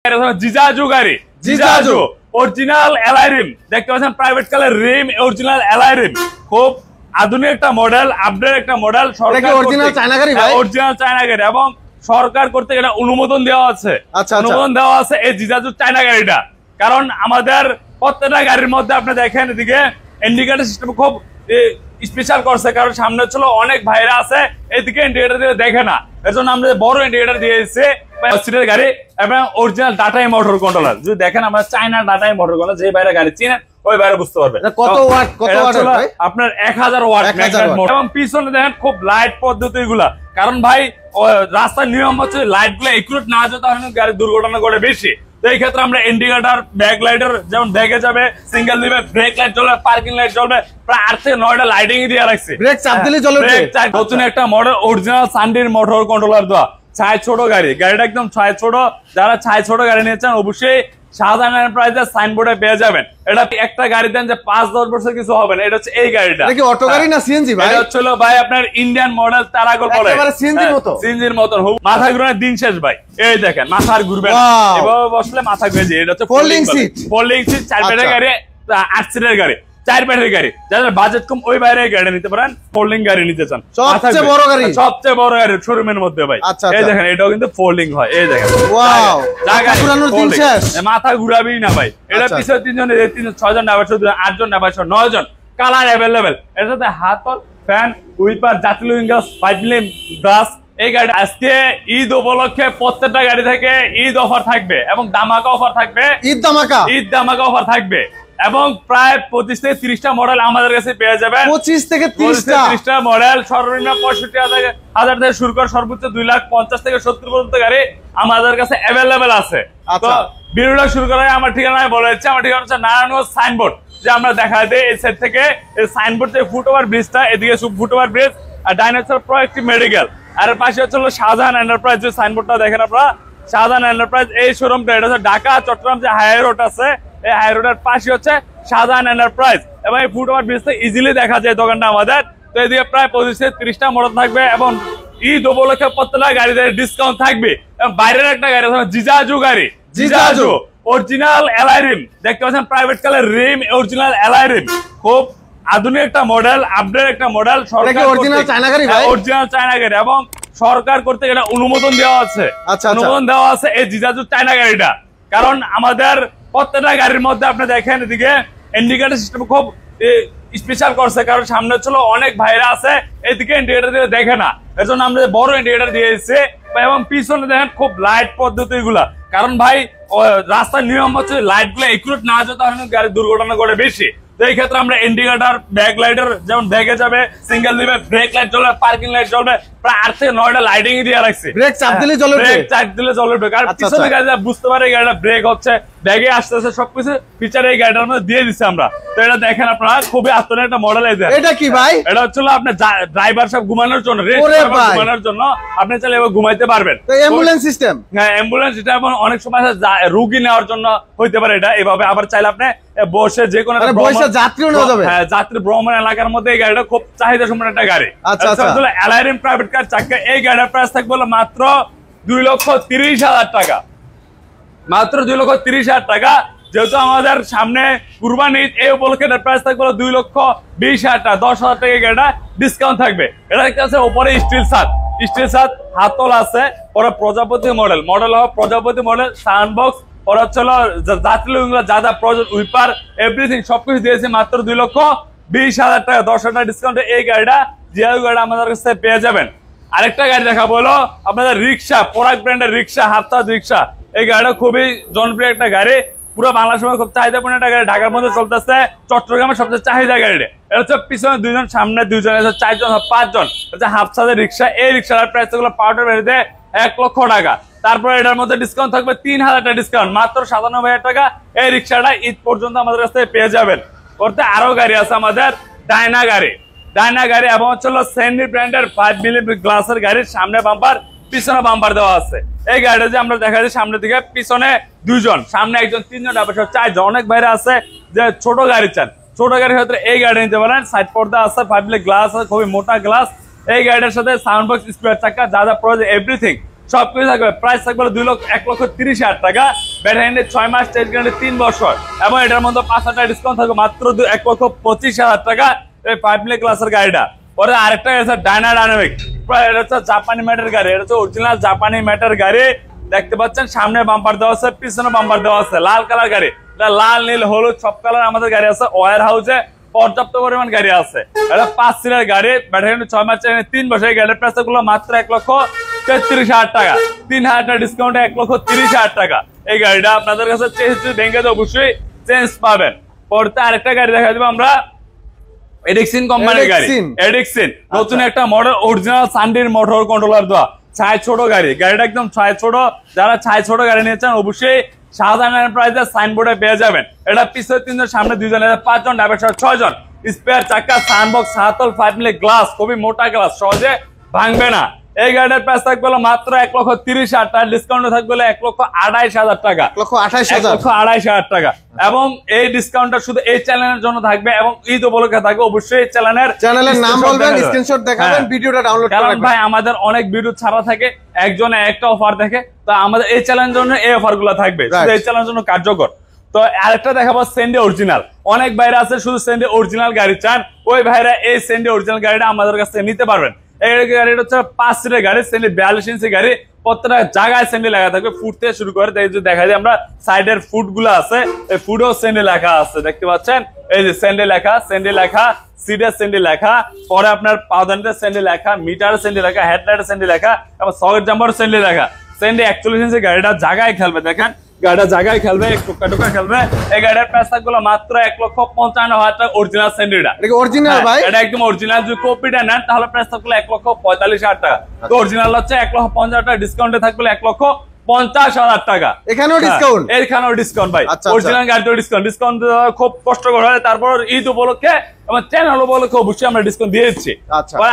জিজাজু গাড়ি, জিজাজু original alloy rim দেখতে পাচ্ছেন, প্রাইভেট কারের রিম, অরিজিনাল অ্যালয় রিম, খুব আধুনিক একটা মডেল, আপডেট একটা মডেল। সরকার অরিজিনাল চায়না গাড়ি ভাই, অরিজিনাল চায়না গাড়ি, এবং সরকার কর্তৃক এটা অনুমোদন দেওয়া আছে। অনুমোদন দেওয়া আছে এই জিজাজু চায়না গাড়িটা, কারণ আমাদের প্রত্যেকটা গাড়ির মধ্যে আপনি দেখেন এদিকে ইন্ডিকেটর সিস্টেম খুব স্পেশাল করছে, কারণ সামনে ছিল অনেক ভাইরা আছে এদিকে ইন্ডিকেটর দিয়ে দেখে না, এর জন্য আমরা বড় ইন্ডিকেটর দিয়েছি। সিটের গাড়ি এবং অরিজিনাল ডাটাই মোটর কন্ট্রোলার, যদি দেখেন আমরা চায়না ডাটাই মোটর কন্ট্রোলার, যে বাইরে গাড়ি চিনেন ওই বাইরে বুঝতে পারবে কত ওয়াট, কত ওয়াট ভাই, আপনার 1000 ওয়াট। এবং পিছনে দেখেন খুব লাইট পদ্ধতি গুলা, কারণ ভাই রাস্তার নিয়ম হচ্ছে লাইট গুলো একুরেট না যেতে হয়, গাড়ি দুর্ঘটনা ঘটে বেশি। তো এই ক্ষেত্রে আমরা ইন্ডিকেটর, ব্যাক লাইটের যেমন ব্যাগে যাবে সিঙ্গেল দিবে, ব্রেক লাইট জ্বলবে, পার্কিং লাইট জ্বলবে, প্রায় 8 থেকে 9টা লাইটিং দিয়ে রাখছে। ব্রেক চাপ দিলে জ্বলবে। নতুন একটা মডেল অরিজিনাল সানডির মোটর কন্ট্রোলার দেওয়া, ছায় ছোট গাড়ি, গাড়িটা একদম ছায় ছোট। যারা ছায় ছোট গাড়ি নিয়েছেন অবশ্যই শাহজাহান এন্টারপ্রাইজের সাইনবোর্ডে পেয়ে যাবেন। এটা একটা গাড়ি দেন যে 5-10 বছর কিছু হবে না, এটা হচ্ছে এই গাড়িটা। এটা কি অটো গাড়ি না সিএনজি ভাই? এটা হচ্ছে ভাই আপনার ইন্ডিয়ান মডেল তারাগল বলে, একেবারে সিএনজির মতো, সিএনজির মতো। মাথা ঘুরানোর দিন শেষ ভাই, এই দেখেন মাথা আর ঘুরবে না, এভাবে বসলে মাথা ঘুরে যায়। এটা হচ্ছে ফোল্ডিং সিট, ফোল্ডিং সিট, 4 পেটের গাড়ি, 8 সিটের গাড়ি, 4 পেটের গাড়ি। যাদের বাজেট কম ওই বাইরে গাড়ি নিতে পারেন, ফোল্ডিং গাড়ি নিতে চান, সবচেয়ে বড় গাড়ি, সবচেয়ে বড় গাড়ি শোরুমের মধ্যে ভাই। এই দেখেন এটাও কিন্তু ফোল্ডিং হয়, এই দেখেন ওয়াও, মাথা ঘুরানোর দিন শেষ, মাথা ঘুরাবেই না ভাই। এটা পিছনে 3 জন, 6 জন, 8 জন, 9 জন, কালার অ্যাভেলেবেল। এর সাথে হাতল, ফ্যান, উইপার, জাতীয় লুইং গ্লাস, 5 মিলি গ্লাস। এই গাড়ি আজকে ঈদ উপলক্ষে প্রত্যেকটা গাড়ি থেকে ঈদ অফার থাকবে এবং ধামাকা অফার থাকবে, ঈদ ধামাকা অফার থাকবে। এবং প্রায় 25 থেকে 30টা মডেল আমাদের কাছে পেয়ে যাবেন। 25 থেকে 30টা মডেল, সর্বনিম্ন 65,000 থেকে শুরু করে সর্বোচ্চ 2,50,000 থেকে 70 পর্যন্ত গাড়ি আমাদের কাছে অ্যাভেলেবেল আছে। তো ভিডিওটা শুরু করার আগে আমার ঠিকানায় বলে দিচ্ছি, আমার ঠিকানা হচ্ছে নারায়ণগঞ্জ সাইনবোর্ড, যে আমরা দেখা দেয় এই সাইড থেকে এই সাইনবোর্ড থেকে ফুটওভার ব্রিজটা, এদিকে ফুটওভার ব্রিজ আর ডাইন হচ্ছে প্রোঅ্যাক্টিভ মেডিকেল, আর পাশে হচ্ছে শাহজাহান এন্টারপ্রাইজ, যে সাইনবোর্ডটা দেখেন আপনারা, শাহজাহান এন্টারপ্রাইজ। এই শোরুমটা এটা হচ্ছে ঢাকা চট্টগ্রাম যে হাই রোড আছে, এই হাই রোডের পাশে হচ্ছে শাহজাহান এন্টারপ্রাইজ, এবং এই ফুটওভার ব্রিজ থেকে ইজিলি দেখা যায় দোকানটা আমাদের। তো এদিকে প্রায় 25 থেকে 30টা মডেল থাকবে এবং ঈদ উপলক্ষে প্রত্যেকটা গাড়িতে ডিসকাউন্ট থাকবে। এবং বাইরের একটা গাড়ি জিজাজু গাড়ি, জিজাজু অরিজিনাল অ্যালয় রিম দেখতে পাচ্ছেন, প্রাইভেট কারের রিম, অরিজিনাল অ্যালয় রিম, খুব আধুনিক একটা মডেল, আপডেট একটা মডেল। সরকার অরিজিনাল চায়না গাড়ি ভাই, অরিজিনাল চায়না গাড়ি, এবং সরকার কর্তৃক এটা অনুমোদন দেওয়া আছে। অনুমোদন দেওয়া আছে এই জিজাজু চায়না গাড়িটা, কারণ আমাদের প্রত্যেকটা গাড়ির মধ্যে আপনি দেখেন এদিকে ইন্ডিকেটর সিস্টেম খুব স্পেশাল করছে, কারণ সামনে ছিল অনেক ভাইরা আছে এদিকে ইন্ডিকেটর দিয়ে দেখে না, এর জন্য আমরা বড় ইন্ডিকেটর দিয়েছি। এবং পিছনে দেখেন খুব লাইট পদ্ধতি গুলা, কারণ ভাই রাস্তার নিয়ম হচ্ছে লাইট গুলো একুরেট না যেতে হয়, গাড়ি দুর্ঘটনা ঘটে বেশি। তো এই ক্ষেত্রে আমরা ইন্ডিকেটর, ব্যাক লাইটের যেমন ব্যাগে যাবে সিঙ্গেল দিবে, ব্রেক লাইট জ্বলবে, পার্কিং লাইট জ্বলবে, প্রায় 8 থেকে 9টা লাইটিং দিয়ে রাখছে। ব্রেক চাপ দিলে জ্বলবে, ব্রেক চাপ দিলে জ্বলবে, কারণ পিছনে গাড়ি বুঝতে পারে গাড়িটা ব্রেক হচ্ছে, ব্যাগে আসতেছে, সবকিছু ফিচার এই গাড়িটার মধ্যে দিয়ে দিচ্ছে আমরা। তো এটা দেখেন আপনারা, খুবই আত্মনির্ভর একটা মডেল। এটা কি ভাই? এটা হচ্ছে আপনার ড্রাইভার সব ঘুমানোর জন্য, ঘুমানোর জন্য আপনি চাইলে এবার ঘুমাইতে পারবেন। অ্যাম্বুলেন্স সিস্টেম, হ্যাঁ অ্যাম্বুলেন্স, এটা অনেক সময় রোগী নেওয়ার জন্য হইতে পারে এটা এভাবে। আবার চাইলে আপনি বসে যে কোনো যাত্রী ভ্রমণ এলাকার মধ্যে এই গাড়িটা খুব চাহিদা সম্পন্ন একটা গাড়ি। অ্যালয় রিম প্রাইভেট কার চাকা, এই গাড়ির প্রাইস থাকবে মাত্র 2,30,000 টাকা, মাত্র 2,30,000 টাকা। যেহেতু আমাদের সামনে কুরবানি, এই উপলক্ষে প্রাইস থাকবে 2,20,000 টাকা, 10,000 টাকা গাড়িটা ডিসকাউন্ট থাকবে। এটা দেখতে আছে উপরে স্টিল ছাদ, স্টিল ছাদ, হাতল আছে, পরে প্রজাপতি মডেল, মডেল হবে প্রজাপতি মডেল, সাউন্ড ওরা হচ্ছে জাতীয় যা যা প্রয়োজন, উইপার, এভরিথিং সবকিছু দিয়েছে মাত্র 2,20,000 টাকা, 10,000 টাকা ডিসকাউন্টে এই গাড়িটা, জিয়াজু গাড়িটা আমাদের কাছে পেয়ে যাবেন। আরেকটা গাড়ি দেখাবো হলো আপনাদের রিক্সা, পরাগ ব্র্যান্ডের রিক্সা, হাততাজ রিক্সা। এই গাড়িটা খুবই জনপ্রিয় একটা গাড়ি, পুরো বাংলাদেশের মধ্যে খুব চাহিদাপূর্ণ একটা গাড়ি, ঢাকার মধ্যে চলতেছে, চট্টগ্রামের সবচেয়ে চাহিদা গাড়ি। এটা হচ্ছে পিছনে 2 জন, সামনে 2 জন, 4 জন, 5 জন, হচ্ছে হাফসাজের রিক্সা। এই রিক্সার প্রাইস গুলো পাউডার বেরিয়ে 1 লক্ষ টাকা। তারপরে এটার মধ্যে ডিসকাউন্ট থাকবে 3,000 টাকা ডিসকাউন্ট, মাত্র 97,000 টাকা। এই রিক্সাটা ঈদ পর্যন্ত আমাদের কাছ থেকে পেয়ে যাবেন। করতে আরো গাড়ি আছে আমাদের, ডায়না গাড়ি, ডায়না গাড়ি, এবং হচ্ছে সেন্ডি ব্র্যান্ডের 5 মিলি গ্লাসের গাড়ির সামনে বাম্পার, পিছনে বাম্পার দেওয়া আছে। এই গাড়িটা যে আমরা দেখা যায় সামনে দিকে, পিছনে 2 জন, সামনে 1 জন, 3 জন, 4 জন। অনেক বাইরে আছে যে ছোট গাড়ি চান, ছোট গাড়ির ক্ষেত্রে এই গাড়ি নিতে পারেন। সাইড পর্দা আছে, 5 মিলি গ্লাস আছে, খুবই মোটা গ্লাস। এই গাড়িটার সাথে সাউন্ড বক্স, স্পেয়ার চাকা, যা যা প্রয়োজন এভরিথিং সবকিছু থাকবে। প্রাইস থাকবে 1,30,000 টাকা। ব্যাটারি 6 মাস, টেস্ট গ্যারান্টি 3 বছর, এবং এটার মধ্যে 5,000 টাকা ডিসকাউন্ট থাকবে মাত্র 1,25,000 টাকা এই 5 মিলি ক্লাসের গাড়িটা। পরে আরেকটা আছে ডাইনামিক, এটা হচ্ছে জাপানি ম্যাটের গাড়ি, এটা হচ্ছে অরিজিনাল জাপানি ম্যাটের গাড়ি। দেখতে পাচ্ছেন সামনে বাম্পার দেওয়া আছে, পিছনে বাম্পার দেওয়া আছে, লাল কালার গাড়ি, লাল নীল হলুদ সব কালার আমাদের গাড়ি আছে। ওয়ার হাউসে পর্যাপ্ত পরিমাণ গাড়ি আছে। এটা 5 সিটের গাড়ি, ব্যাটারি 6 মাস, 3 বছর। এই গাড়ির প্রাইস গুলো মাত্র 1,33,000 টাকা। 3,000 টাকা ডিসকাউন্টে 1,30,000 টাকা। এই গাড়িটা আপনাদের কাছে ভেঙে অবশ্যই চেঞ্জ পাবেন। পরে আরেকটা গাড়ি দেখা দেবো আমরা, এডিক্সিন কোম্পানির গাড়ি। এডিক্সিন নতুন একটা মডেল, অরিজিনাল সানডির মোটর কন্ট্রোলার দেওয়া, ছায় ছোট গাড়ি। গাড়িটা একদম ছায় ছোট, যারা ছায় ছোট গাড়ি নিয়েছেন অবশ্যই শাহজাহান এন্টারপ্রাইজের সাইনবোর্ডে পেয়ে যাবেন। এটা পিছনে 3 জন, সামনে 2 জন, 5 জন, ড্রাইভার 6 জন। স্পেয়ার চাকা, সানবক্স, হাতল, 5 মিলি গ্লাস, খুবই মোটা গ্লাস, সহজে ভাঙবে না। এই গাড়িটার প্রাইস থাকবে মাত্র 1,30,000 টাকা, ডিসকাউন্ট থাকবে 1,28,000 টাকা। 1,28,000 টাকা। এবং এই ডিসকাউন্টটা শুধু এই চ্যানেলের জন্য থাকবে, এবং ঈদ উপলক্ষে থাকবে। অবশ্যই চ্যানেলের নাম বলবেন, স্ক্রিনশট দেখাবেন, ভিডিওটা ডাউনলোড করবেন। কারণ ভাই আমাদের অনেক ভিডিও ছাড়া থাকে, একজনে একটা অফার দেখে, তো আমাদের এই চ্যানেলের জন্য এই অফার গুলো থাকবে, শুধু এই চ্যানেলের জন্য কার্যকর। তো আরেকটা দেখাবো সেন্ডি অরিজিনাল। অনেক ভাইরা আছে শুধু সেন্ডি অরিজিনাল গাড়ি চান, ওই ভাইরা এই সেন্ডি অরিজিনাল গাড়িটা আমাদের কাছ থেকে নিতে পারবেন। এই গাড়িটা হচ্ছে 5 সিটের গাড়ি, সেন্ডি 42 ইঞ্চি গাড়ি। প্রত্যেকটা জায়গায় সেন্ডি লেখা থাকবে, ফুট থেকে শুরু করে দেখা যায় আমরা সাইডের ফুট গুলো আছে, এই ফুটেও সেন্ডি লেখা আছে, দেখতে পাচ্ছেন। এই যে সেন্ডি লেখা, সিটের সেন্ডি লেখা, পরে আপনার পাউডারের সেন্ডি লেখা, মিটার সেন্ডি লেখা, হেডলাইটের সেন্ডি লেখা, এবং সকেট জাম্পার সেন্ডি লেখা। সেন্ডি 41 ইঞ্চি গাড়িটা জায়গায় খেলবে, দেখেন গাড়িটা জায়গায় খেলবে, টোকা খেলবে। এই গাড়ির প্রাইস থাকবে মাত্র 1,55,000 টাকা। অরিজিনাল সেন্ডিটা, এটা অরিজিনাল ভাই, এটা একদম অরিজিনাল। যদি কপিটা নেন তাহলে প্রাইস থাকবে 1,45,000 টাকা। তো অরিজিনাল হচ্ছে 1,50,000 টাকা, ডিসকাউন্টে থাকবে 1,50,000 টাকা। এখানেও ডিসকাউন্ট, এখানেও ডিসকাউন্ট ভাই। অরিজিনাল গাড়িতেও ডিসকাউন্ট খুব কষ্টকর হয়, তারপর ঈদ উপলক্ষে আমার চ্যানেল উপলক্ষে অবশ্যই আমরা ডিসকাউন্ট দিয়ে দিচ্ছি।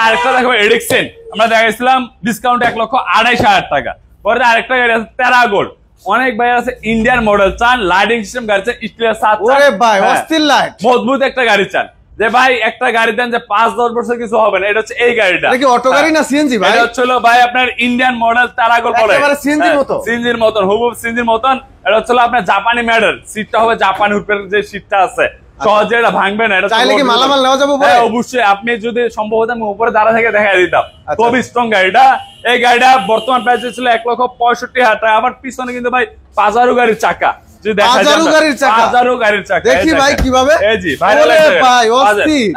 আরেকটা দেখো এডিক্সিন, আমরা দেখাইছিলাম ডিসকাউন্ট 1,28,000 টাকা। পরে আরেকটা গাড়ি আছে প্যারাগোল্ড। অনেক ভাই আছে ইন্ডিয়ান মডেল চান, লাইটিং সিস্টেম গাড়ি চান, স্টিলের সাথ, ওরে ভাই অস্থির লাইট, মজবুত একটা গাড়ি চান, যে ভাই একটা গাড়ি দেন যে 5-10 বছর কিছু হবে না। এটা হচ্ছে এই গাড়িটা। এটা কি অটো গাড়ি না সিএনজি ভাই? এটা হচ্ছে ভাই আপনার ইন্ডিয়ান মডেল প্যারাগোল্ড বলে, একেবারে সিএনজির মতো, সিএনজির মতন, হুবহু সিএনজির মতন। এটা হচ্ছে আপনার জাপানি মডেল, সিটটা হবে জাপানি, উপরের যে সিটটা আছে সহজে এটা ভাঙবে না। এটা চাইলে কি মালামাল নেওয়া যাবে ভাই? অবশ্যই, আপনি যদি সম্ভবত আমি উপরে দাঁড়া থেকে দেখাই দিতাম, খুব স্ট্রং গাড়িটা। এই গাড়িটা বর্তমান প্রাইস ছিল 1,65,000 টাকা। আবার পিছনে কিন্তু ভাই পাজারো গাড়ির চাকা,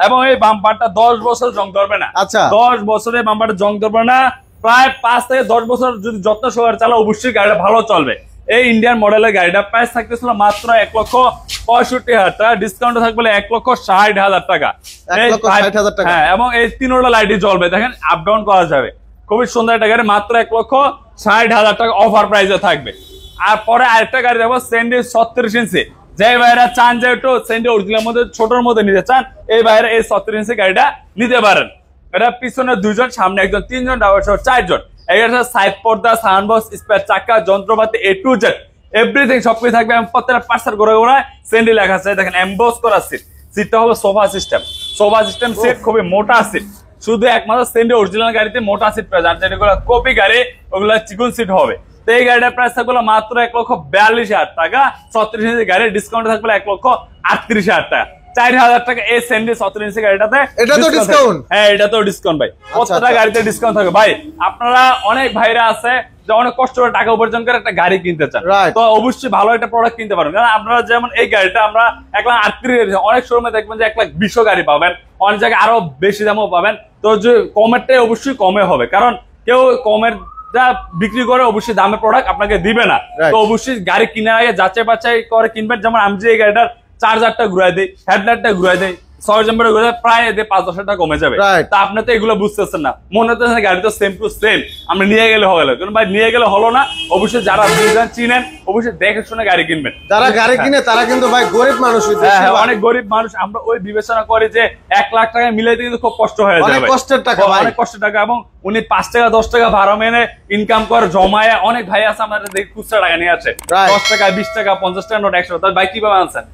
এবং এই বাম্পারটা 10 বছর জং ধরবে না। 10 বছরে বাম্পারটা জং ধরবে না। প্রায় 5 থেকে 10 বছর যদি যত্ন সহকারে চালা অবশ্যই গাড়িটা ভালো চলবে। এই ইন্ডিয়ান মডেলের গাড়িটা প্রাইস থাকতেছিল মাত্র 1,65,000 টাকা, ডিসকাউন্ট থাকবে 1,60,000 টাকা। হ্যাঁ, এবং এই 3টা লাইটই জ্বলবে, দেখেন আপ ডাউন করা যাবে। খুবই সুন্দর একটা গাড়ি, মাত্র 1,60,000 টাকা অফার প্রাইসে থাকবে। আর পরে আরেকটা গাড়ি দেখবো সেন্ডি 36 ইঞ্চি। যে ভাইরা চান যে একটু সেন্ডি অরিজিনাল মধ্যে ছোটর মধ্যে নিতে চান, এই ভাইরা এই 36 ইঞ্চি গাড়িটা নিতে পারেন। এটা পিছনে 2 জন, সামনে 1 জন, 3 জন, ড্রাইভার সহ 4 জন। এটা সাইড পর্দা, সাউন্ডবক্স, স্পেয়ার চাকা, যন্ত্রপাতি A to Z এভরিথিং সবকিছু থাকবে। প্রত্যেকটা পার্সেল করে সেন্ডি লেখা আছে, দেখেন এমবস করা সিট। সিটটা হবে সোফা সিস্টেম সিট, খুবই মোটা সিট। শুধু একমাত্র সেন্ডি অরিজিনাল গাড়িতে মোটা সিট পাওয়া যায়, যেগুলো কপি গাড়ি ওগুলো চিকন সিট হবে। তো এই গাড়িটার প্রাইস থাকবে মাত্র 1,42,000 টাকা। 36 ইঞ্চি গাড়ি, ডিসকাউন্ট থাকবে 1,38,000 টাকা। 4,000 টাকা এই সেন্ডি 36 ইঞ্চি গাড়িটাতে। এটা তো ডিসকাউন্ট, হ্যাঁ এটা তো ডিসকাউন্ট ভাই। প্রত্যেকটা গাড়িতে ডিসকাউন্ট থাকবে ভাই। আপনারা অনেক ভাইরা আছে যে অনেক কষ্ট করে টাকা উপার্জন করে একটা গাড়ি কিনতে চান, তো অবশ্যই ভালো একটা প্রোডাক্ট কিনতে পারেন। কারণ আপনারা যেমন এই গাড়িটা আমরা 1,38,000, অনেক শোরুমে দেখবেন যে 1,20,000 গাড়ি পাবেন, অনেক জায়গায় আরো বেশি দামও পাবেন। তো যে কমেরটাই অবশ্যই কমে হবে, কারণ কেউ কমের যা বিক্রি করে অবশ্যই দামের প্রোডাক্ট আপনাকে দিবে না। তো অবশ্যই গাড়ি কেনার আগে যাচাই বাছাই করে কিনবেন। যেমন আমি যে এই গাড়িটার চার্জারটা ঘুরাই দিই, হেডলাইটটা ঘুরাই দিই, প্রায় 5-10 টাকা কমে যাবে। তা আপনি তো এগুলো বুঝতেছেন না, মনে হচ্ছে গাড়ি তো সেম টু সেম, আমরা নিয়ে গেলে হলো। কিন্তু ভাই নিয়ে গেলে হলো না। অবশ্যই যারা বুঝেন চিনেন অবশ্যই দেখে শুনে গাড়ি কিনবেন। যারা গাড়ি কিনে তারা কিন্তু ভাই গরিব মানুষ, অনেক গরিব মানুষ। আমরা ওই বিবেচনা করি যে 1 লাখ টাকা মিলাইতে কিন্তু খুব কষ্ট হয়ে যায়, অনেক কষ্টের টাকা, অনেক কষ্টের টাকা। এবং উনি 5 টাকা 10 টাকা ভাড়া মেনে ইনকাম করে জমায়। অনেক ভাই আছে আমাদের খুচরা টাকা নিয়ে আছে, 10 টাকা 20 টাকা 50 টাকা নোট 100 টাকা। ভাই কিভাবে আনছেন?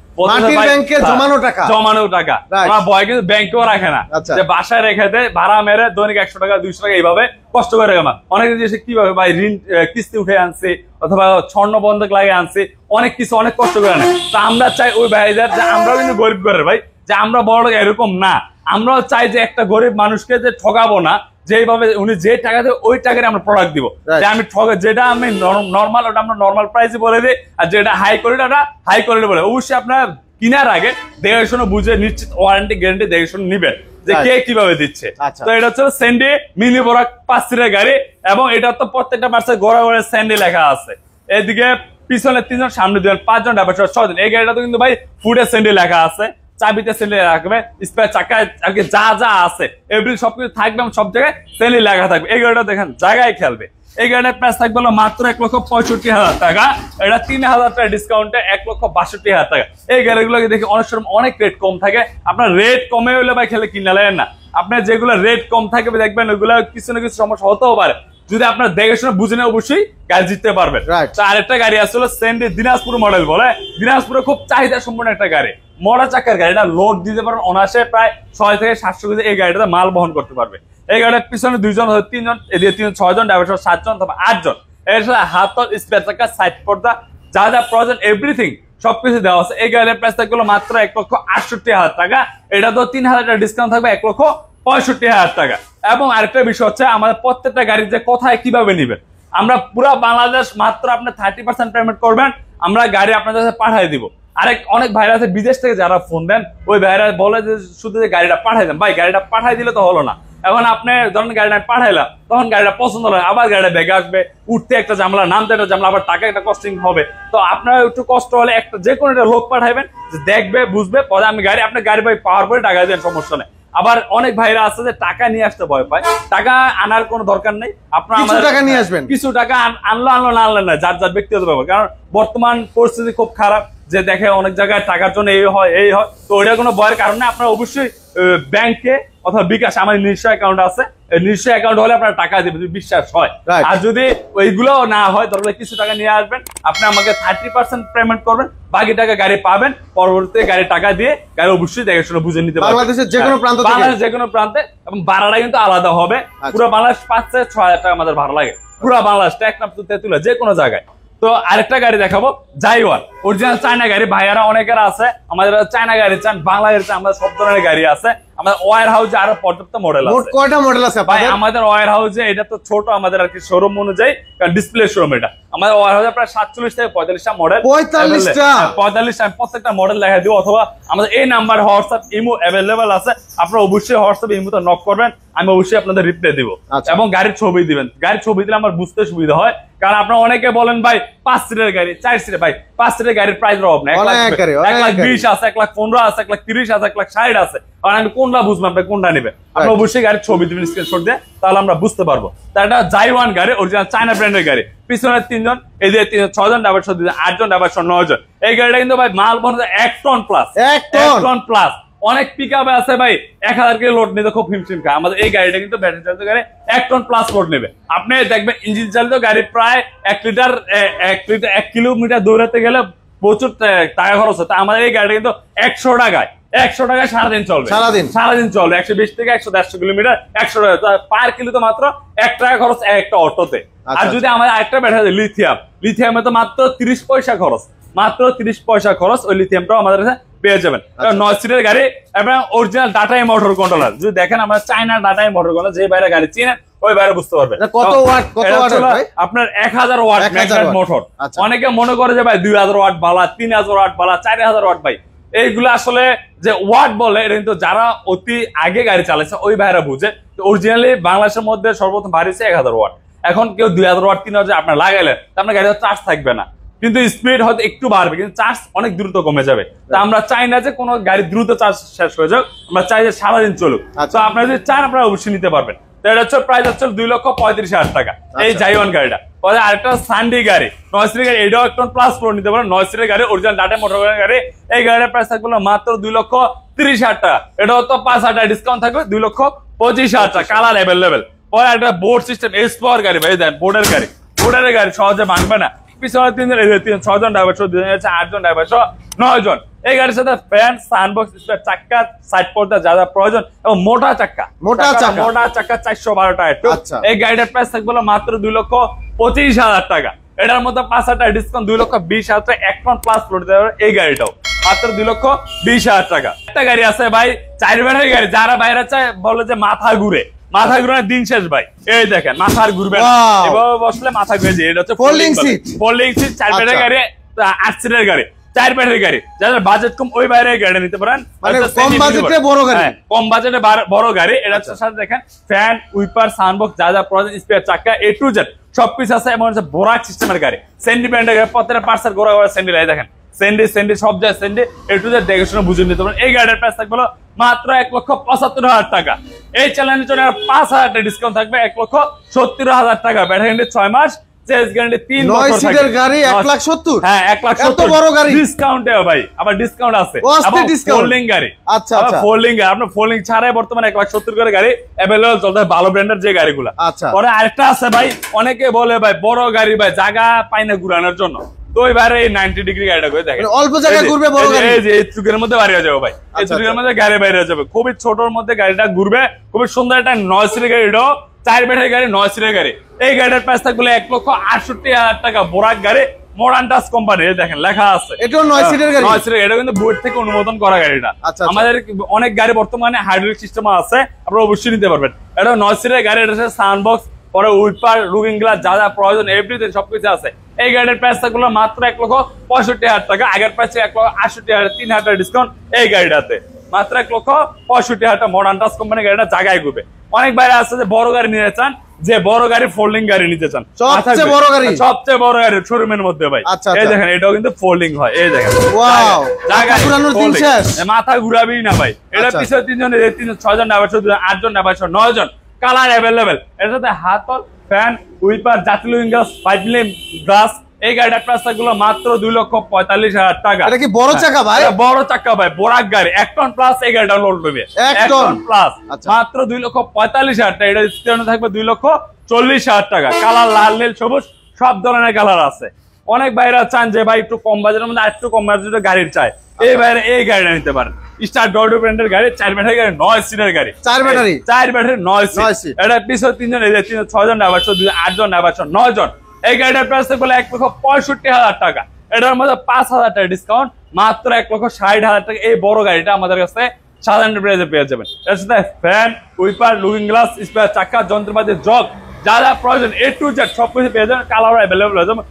জমানো টাকা আমার বয় কিন্তু ব্যাংকেও রাখে না, যে বাসায় রেখে দেয় ভাড়া মেরে দৈনিক 100 টাকা 200 টাকা এইভাবে কষ্ট করে আমার অনেকে যে কিভাবে ভাই ঋণ কিস্তি উঠে আনছে অথবা স্বর্ণ বন্ধক লাগে আনছে, অনেক কিছু অনেক কষ্ট করে আনে। তো আমরা চাই ওই ভাইদের যে আমরাও কিন্তু গরিব ঘরের ভাই, যে আমরা বড় এরকম না, আমরাও চাই যে একটা গরিব মানুষকে যে ঠকাবো না, যেভাবে উনি যে টাকা দেবে ওই টাকায় আমরা প্রোডাক্ট দিব। যে আমি যেটা আমি নর্মাল ওটা আমরা নর্মাল প্রাইসে বলে দিই, আর যেটা হাই কোয়ালিটি ওটা হাই কোয়ালিটি বলে। অবশ্যই আপনার কিনার আগে দেখে শুনে বুঝে নিশ্চিত ওয়ারেন্টি গ্যারান্টি দেখে শুনে নিবেন যে কে কিভাবে দিচ্ছে। তো এটা হচ্ছে স্যান্ডি মিনি বোরাক 5 সিটের গাড়ি, এবং এটা তো প্রত্যেকটা পার্সে গোড়া গোড়া স্যান্ডি লেখা আছে। এদিকে পিছনে 3 জন, সামনে 2 জন, 5 জন ড্রাইভার 6 জন। এই গাড়িটা তো কিন্তু ভাই ফুডে স্যান্ডি লেখা আছে, চাবিতে স্যান্ডি রাখবে, স্পেয়ার চাকায় যা যা আছে এভরি সবকিছু থাকবে, সব জায়গায় স্যান্ডি লেখা থাকবে। এই গাড়িটা দেখেন জায়গায় খেলবে। এই গাড়িটার প্রাইস থাকবে মাত্র 1,65,000 টাকা। এটা 3,000 টাকা ডিসকাউন্টে 1,62,000 টাকা। এই গাড়িগুলোকে দেখে অনেক সময় অনেক রেট কম থাকে, আপনার রেট কমে হলে ভাই খেলে কিনা লাগেন না। আপনার যেগুলো রেট কম থাকবে দেখবেন ওইগুলো কিছু না কিছু সমস্যা হতেও পারে, যদি আপনার দেখে শুনে বুঝে নেয় অবশ্যই গাড়ি জিততে পারবেন। আরেকটা গাড়ি আসলে স্যান্ডি দিনাজপুর মডেল বলে, দিনাজপুরে খুব চাহিদা সম্পন্ন একটা গাড়ি, মোড়া চাকার গাড়ি। এটা লোড দিতে পারবেন অনায়াসে প্রায় 6 থেকে 700 কেজি এই গাড়িটাতে মাল বহন করতে পারবে। এই গাড়ির পিছনে 2 জন, 3 জন, এদিকে 3 6 জন, ড্রাইভার 7 জন অথবা 8 জন। এর সাথে হাতল স্পেয়ার চাকা, সাইড পর্দা, যা যা প্রয়োজন এভরিথিং সবকিছু দেওয়া আছে। এই গাড়ির প্রাইস থাকবে মাত্র 1,68,000 টাকা। এটা তো 3,000 টাকা ডিসকাউন্ট থাকবে 1,65,000 টাকা। এবং আরেকটা বিষয় হচ্ছে আমাদের প্রত্যেকটা গাড়ির যে কোথায় কিভাবে নিবেন, আমরা পুরো বাংলাদেশ মাত্র আপনি 30% পেমেন্ট করবেন, আমরা গাড়ি আপনাদের কাছে পাঠিয়ে দিব। অনেক ভাইরা আছে বিদেশ থেকে যারা ফোন দেন, ওই ভাইরা বলে যে শুধু যে গাড়িটা পাঠাই দেন। ভাই গাড়িটা পাঠাই দিলে তো হলো না, এখন আপনি ধরেন গাড়িটা পাঠাইলাম, তখন গাড়িটা পছন্দ হলো, আবার গাড়িটা ব্যাগে আসবে, উঠতে একটা ঝামেলা, নামতে একটা ঝামেলা, আবার টাকা একটা কস্টিং হবে। তো আপনার একটু কষ্ট হলে একটা যে কোনো একটা লোক পাঠাইবেন, যে দেখবে বুঝবে, পরে আমি গাড়ি আপনার গাড়ি ভাই পাওয়ার পরে টাকা দেন, সমস্যা নেই। আবার অনেক ভাইরা আছে যে টাকা নিয়ে আসতে ভয় পায়, টাকা আনার কোনো দরকার নেই, আপনার টাকা নিয়ে আসবেন, কিছু টাকা আনলো না আনলেন না, যার যার ব্যক্তিগত ব্যাপার। কারণ বর্তমান পরিস্থিতি খুব খারাপ, যে দেখে অনেক জায়গায় টাকার জন্য এই হয় এই হয়, তো ওইটা কোনো ভয়ের কারণে আপনারা অবশ্যই ব্যাংকে অথবা বিকাশ, আমার নিজস্ব অ্যাকাউন্ট আছে, নিজস্ব অ্যাকাউন্ট হলে আপনার টাকা দেবে যদি বিশ্বাস হয়। আর যদি ওইগুলো না হয় তাহলে কিছু টাকা নিয়ে আসবেন, আপনি আমাকে 30% পেমেন্ট করবেন, বাকি টাকা গাড়ি পাবেন, পরবর্তীতে গাড়ি টাকা দিয়ে গাড়ি অবশ্যই দেখে শুনে বুঝে নিতে পারবেন বাংলাদেশের যে কোনো প্রান্ত থেকে, বাংলাদেশের যে কোনো প্রান্তে। এবং ভাড়াটা কিন্তু আলাদা হবে, পুরো বাংলাদেশ 5 থেকে 6,000 টাকা আমাদের ভাড়া লাগে, পুরো বাংলাদেশ টেকনাফ টু তেঁতুলিয়া যে কোনো জায়গায়। তো আরেকটা গাড়ি দেখাবো, জাইওয়ান অরিজিনাল চায়না গাড়ি। ভাইয়ারা অনেকের আছে আমাদের চায়না গাড়ি চান, বাংলা গাড়ি চান, আমাদের সব ধরনের গাড়ি আছে। আমাদের ওয়ার হাউসে আরো পর্যাপ্ত মডেল আছে। কয়টা মডেল আছে ভাই আমাদের ওয়ার হাউসে? এটা তো ছোট আমাদের আর কি শোরুম অনুযায়ী, কারণ ডিসপ্লে শোরুম এটা। আমাদের ওয়ার হাউসে প্রায় 47 থেকে 45টা মডেল। 45টা আমি প্রত্যেকটা মডেল দেখা দিব, অথবা আমাদের এই নাম্বার হোয়াটসঅ্যাপ ইমো অ্যাভেলেবেল আছে, আপনারা অবশ্যই হোয়াটসঅ্যাপ ইমোতে নক করবেন, আমি অবশ্যই আপনাদের রিপ্লাই দিব। এবং গাড়ির ছবি দিবেন, গাড়ির ছবি দিলে আমার বুঝতে সুবিধা হয়। কারণ আপনারা অনেকে বলেন ভাই 5 সিটের গাড়ি 4 সিটের, ভাই 5 সিটের গাড়ির প্রাইস অভাব না, 1,20,000 আছে, 1,15,000 আছে, 1,30,000 আছে, 1,60,000 আছে। আর আমি কোনটা বুঝবো আপনি কোনটা নেবেন, আপনি অবশ্যই গাড়ির ছবি দিবেন স্ক্রিনশট দিয়ে, তাহলে আমরা বুঝতে পারবো। তা এটা জাইওয়ান গাড়ি, অরিজিনাল চায়না ব্র্যান্ডের গাড়ি। পিছনে 3 জন, এদিকে 6 জন, ড্রাইভার 8 জন, ড্রাইভার 9 জন। এই গাড়িটা কিন্তু ভাই মাল বহন 1 টন প্লাস, 1 টন প্লাস। অনেক পিকআপে আছে ভাই 1000 কেজি লোড নিতে খুব হিমশিম খায়, আমাদের এই গাড়িটা কিন্তু ব্যাটারি চালিত গাড়ি 1 টন প্লাস লোড নেবে। আপনি দেখবেন ইঞ্জিন চালিত গাড়ি প্রায় 1 কিলোমিটার দৌড়াতে গেলে প্রচুর টাকা খরচ হয়। আমাদের এই গাড়িটা কিন্তু 100 টাকায় সারাদিন চলবে, সারাদিন চলবে। 120 থেকে 100-150 কিলোমিটার 100 টাকা পার কিলো, তো মাত্র 1 টাকা খরচ একটা অটোতে। আর যদি আমাদের আরেকটা ব্যাটারি লিথিয়ামে তো মাত্র 30 পয়সা খরচ, মাত্র 30 পয়সা খরচ। ওই লিথিয়ামটাও আমাদের কাছে পেয়ে যাবেন। 9 সিটের গাড়ি এবং অরিজিনাল ডাটাই মোটর কন্ট্রোলার। যদি দেখেন আমরা চায়না ডাটাই মোটর কন্ট্রোলার, যে বাইরে গাড়ি চিনেন ওই বাইরে বুঝতে পারবেন। কত ওয়াট? আপনার 1000 ওয়াট ম্যাগনেট মোটর। অনেকে মনে করে যে ভাই 2000 ওয়াট বালা, 3000 ওয়াট বালা, 4000 ওয়াট। ভাই এইগুলো আসলে যে ওয়াট বলে, এটা কিন্তু যারা অতি আগে গাড়ি চালাচ্ছে ওই ভাইরা বুঝে। অরিজিনালি বাংলাদেশের মধ্যে সর্বপ্রথম বাড়িছে 1000 ওয়াট। এখন কেউ 2000 ওয়াট 3000 আপনার লাগাইলেন, আপনার গাড়িতে চার্জ থাকবে না, কিন্তু স্পিড হয়তো একটু বাড়বে, কিন্তু চার্জ অনেক দ্রুত কমে যাবে। তা আমরা চাই না যে কোনো গাড়ি দ্রুত চার্জ শেষ হয়ে যাক, আমরা চাই যে সারাদিন চলুক। তো আপনারা যদি চান আপনারা অবশ্যই নিতে পারবেন। তো এটা হচ্ছে প্রাইস হচ্ছে 2,35,000 টাকা এই জাইওয়ান গাড়িটা। আরেকটা সানডি গাড়ি 9 সিটের গাড়ি, এটাও 1 টন প্লাস লোড নিতে পারেন। 9 সিটের গাড়ি, অরিজিনাল ডাটা মোটর গাড়ি। এই গাড়ির প্রাইস থাকবে মাত্র 2,30,000 টাকা। এটাও তো 5,000 টাকা ডিসকাউন্ট থাকবে, 2,25,000 টাকা। Colour available. পরে একটা বোর্ড সিস্টেম এস পাওয়ার গাড়ি, ভাই দেন বোর্ডের গাড়ি, বোর্ডের গাড়ি সহজে ভাঙবে না। পিছনে 3 জন, 6 জন ড্রাইভার সহ 2 জন, 8 জন ড্রাইভার সহ 9 জন। এই গাড়ির সাথে ফ্যান, সানবক্স, স্পেয়ার চাকা, সাইড পর্দা যা যা প্রয়োজন এবং মোটা চাকা 412 টাকা। এই গাড়িটার প্রাইস থাকবে মাত্র 2,25,000 টাকা। এটার মধ্যে 5,000 টাকা ডিসকাউন্ট, 2,20,000 টাকা 1 টন প্লাস লোড দেবে। এই গাড়িটাও মাত্র 2,20,000 টাকা। একটা গাড়ি আছে ভাই 4 ব্যাটারি গাড়ি, যারা বাইরে চায় বলে যে মাথা ঘুরে দিন শেষ ভাই। এই দেখেন মাথার ঘুরবে, এভাবে বসলে মাথা ঘুরে যায়। এটা হচ্ছে ফোল্ডিং সিট 4 ব্যাটারি গাড়ি, 8 সিটের গাড়ি, 4 ব্যাটারি গাড়ি। যাদের বাজেট কম ওই বাইরে গাড়ি নিতে পারেন, কম বাজেটে বড় গাড়ি, কম বাজেটে বড় গাড়ি। এটা সাথে দেখেন ফ্যান, উইপার, সানবক্স যা যা প্রয়োজন, স্পেয়ার চাকা A to Z সবকিছু আছে। এবং হচ্ছে বোরাক সিস্টেমের গাড়ি, সেন্ডি ব্র্যান্ডের গাড়ি, প্রত্যেকটা পার্সেল গোড়া সেন্ডি লাই দেখেন, সেন্ডি সব যায় সেন্ডি A to Z দেখে শুনে বুঝে নিতে পারেন। এই গাড়ির প্রাইস থাকবে মাত্র 1,75,000 টাকা। এই চ্যালেঞ্জের জন্য 5,000 টাকা ডিসকাউন্ট থাকবে, 1,70,000 টাকা। ব্যাটারি গ্যারান্টি 6 মাস, চেস গ্যারান্টি 3 বছর থাকবে। 9 সিটের গাড়ি 1,70,000। হ্যাঁ 1,70,000 এত বড় গাড়ি ডিসকাউন্টে ভাই, আবার ডিসকাউন্ট আছে। আবার ফোল্ডিং গাড়ি, আচ্ছা ফোল্ডিং গাড়ি আপনার ফোল্ডিং ছাড়াই বর্তমানে 1,70,000 করে গাড়ি अवेलेबल চলতে, ভালো ব্র্যান্ডের যে গাড়িগুলো। আচ্ছা পরে আরেকটা আছে ভাই, অনেকে বলে ভাই বড় গাড়ি ভাই জায়গা পায় না ঘুরানোর জন্য, তো এবারে এই 90 ডিগ্রি গাড়িটা করে দেখেন, অল্প জায়গা ঘুরবে বড় গাড়ি। এই যে এই চুকের মধ্যে বাইরে যাবে ভাই, এই চুকের মধ্যে গাড়ি বাইরে যাবে, খুবই ছোটর মধ্যে গাড়িটা ঘুরবে, খুবই সুন্দর একটা 9 সিটের গাড়ি। এটাও 4 ব্যাটারি গাড়ি, 9 সিটের গাড়ি। এই গাড়িটার প্রাইস থাকবে 1,68,000 টাকা। বোরাক গাড়ি, মডার্ন টাচ কোম্পানি, দেখেন লেখা আছে। এটাও 9 সিটের গাড়ি, 9 সিটের। এটা কিন্তু বোর্ড থেকে অনুমোদন করা গাড়িটা। আমাদের অনেক গাড়ি বর্তমানে হাইড্রোলিক সিস্টেম আছে, আপনারা অবশ্যই নিতে পারবেন। এটা 9 সিটের গাড়ি, এটা সানবক্স, পরে উইপার, লুকিং গ্লাস যা যা প্রয়োজন এভরিথিং সবকিছু আছে। এই গাড়ির প্রাইস থাকবে মাত্র 1,65,000 টাকা। আগের প্রাইস 1,68,000, 3,000 টাকা ডিসকাউন্ট এই গাড়িটাতে মাত্র 1,65,000 টাকা। মডার্ন টাচ কোম্পানি গাড়িটা জায়গায় ঘুরবে। অনেক বাইরে আছে যে বড় গাড়ি নিতে চান, যে বড় গাড়ি ফোল্ডিং গাড়ি নিতে চান, সবচেয়ে বড় গাড়ি শোরুমের মধ্যে ভাই। এই দেখেন এটাও কিন্তু ফোল্ডিং হয়, এই দেখেন মাথা ঘুরাবি না ভাই। এটা পিছনে 3 জন, 6 জন ড্রাইভার, 8 জন ড্রাইভার, 9 জন। Colour available. এর সাথে হাতল, ফ্যান, উইপার, জাতীয় লুকিং গ্লাস, পাইপলাইন গ্লাস। এই গাড়িটার প্রাইস থাকলো মাত্র 2,45,000 টাকা। এটা কি বড় চাকা ভাই? বড় চাকা ভাই, বোরাক গাড়ি 1 টন প্লাস। এই গাড়িটা লোড নেবে 1 টন প্লাস, মাত্র 2,45,000 টাকা। এটা স্ট্যান্ড থাকবে 2,40,000 টাকা। কালার লাল, নীল, সবুজ সব ধরনের কালার আছে। অনেক বাইরে চান যে ভাই একটু কম বাজেটের মধ্যে একটু কম বাজেটের গাড়ির চাই, এই বাইরে এই গাড়িটা নিতে পারেন। স্টার ডর্ডো ব্র্যান্ডের গাড়ি, 4 ব্যাটারি গাড়ি, 9 সিটের গাড়ি, 4 ব্যাটারি 9 সিট। এটা পিছনে 3 জন, 6 জন ড্রাইভার, 8 জন ড্রাইভার, 9 জন। এই গাড়িটার প্রাইস থাকবে 1,65,000 টাকা। এটার মধ্যে 5,000 টাকা ডিসকাউন্ট, মাত্র 1,60,000 টাকা। এই বড় গাড়িটা আমাদের কাছে সাধারণ প্রাইসে পেয়ে যাবেন। এর সাথে fan, wiper, looking glass, spare চাকা, যন্ত্রপাতি, জগ যা যা প্রয়োজন A to Z সবকিছু পেয়ে যাবেন। কালার অ্যাভেলেবল হয়ে যাবে,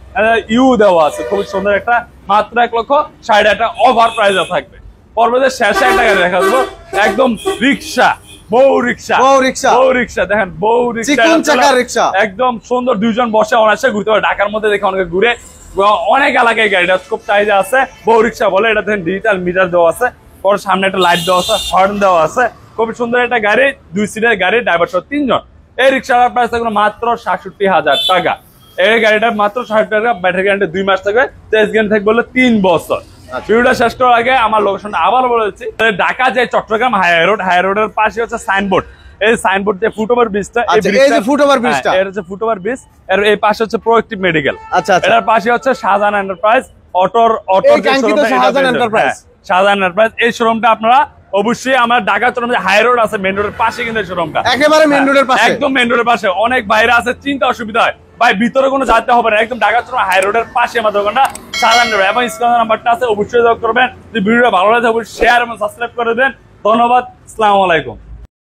ইউ দেওয়া আছে খুব সুন্দর একটা, মাত্র 1,60,000 টাকা ওভার প্রাইসে থাকবে। পর্বতের শেষে একটা গাড়ি দেখা যাবো, একদম রিক্সা, বউ রিক্সা দেখেন, বউ রিক্সা একদম সুন্দর, 2 জন বসে অনায়াসে ঘুরতে পারে। ঢাকার মধ্যে দেখে অনেকে ঘুরে, অনেক এলাকায় গাড়িটা খুব চাহিদা আছে। বউ রিক্সা বলে, এটা দেখেন ডিজিটাল মিটার দেওয়া আছে, পরে সামনে একটা লাইট দেওয়া আছে, হর্ন দেওয়া আছে। খুব সুন্দর একটা গাড়ি, 2 সিটের গাড়ি, ড্রাইভার সহ 3 জন। এই রিক্সার প্রাইস থাকবে মাত্র 67,000 টাকা। এই গাড়িটা মাত্র 60 টাকা। ব্যাটারি গ্যারান্টি 2 মাস থাকবে, চেস গ্যারান্টি থাকবে 3 বছর। ভিডিওটা শেষ করার আগে আমার লোকেশনটা আবার বলেছি, ঢাকা যে চট্টগ্রাম হাই রোডের পাশে হচ্ছে সাইনবোর্ড। এই সাইনবোর্ড যে ফুটওভার ব্রিজটা, এই যে ফুটওভার ব্রিজটা, এটা হচ্ছে ফুটওভার ব্রিজ। এর এই পাশে হচ্ছে প্রোঅ্যাক্টিভ মেডিকেল। এর পাশে হচ্ছে শাহজাহান এন্টারপ্রাইজ, অটোর শাহজাহান এন্টারপ্রাইজ। এই শোরুমটা আপনারা অবশ্যই, আমার ঢাকা চট্টগ্রাম হাই রোড আছে, মেইন রোডের পাশে কিন্তু এই শোরুমটা, একেবারে মেইন রোডের পাশে, একদম মেইন রোডের পাশে। অনেক বাইরে আছে, চিন্তা অসুবিধা হয় ভাই, ভিতরে কোনো যেতে হবে না, একদম ঢাকা চট্টগ্রাম হাই রোডের পাশে আমার দোকানটা, সাধারণ এবং স্ক্রিনের নাম্বারটা আছে, অবশ্যই যোগাযোগ করবেন। যদি ভিডিওটা ভালো লাগে অবশ্যই শেয়ার এবং সাবস্ক্রাইব করে দেন। ধন্যবাদ, আসসালামু আলাইকুম।